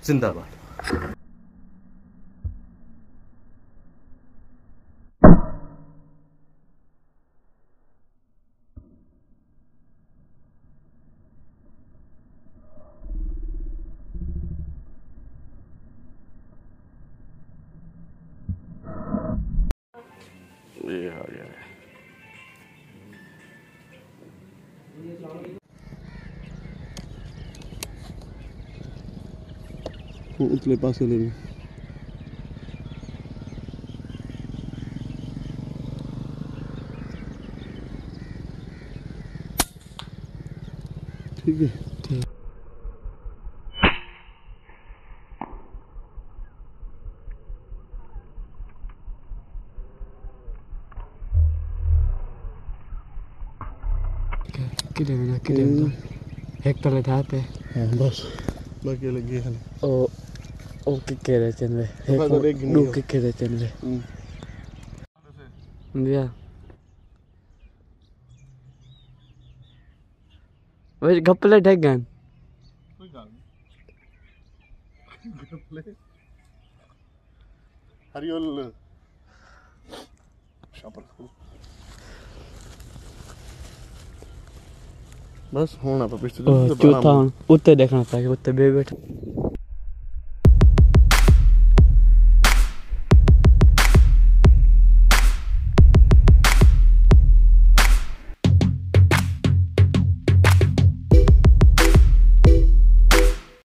जिंदाबाद। ये आ गया है। उतले पास ले लो। ठीक है, ठीक। किधर एक तले थाते हां बस बाकी लगी है ओ के रे चले एक दो के रे चले दिया वही गप्पले ढगन कोई गाल गप्पले हरियोल शापर बस होना पे पिछले चौथा उत्ते देखना था कि उत्ते बे बैठे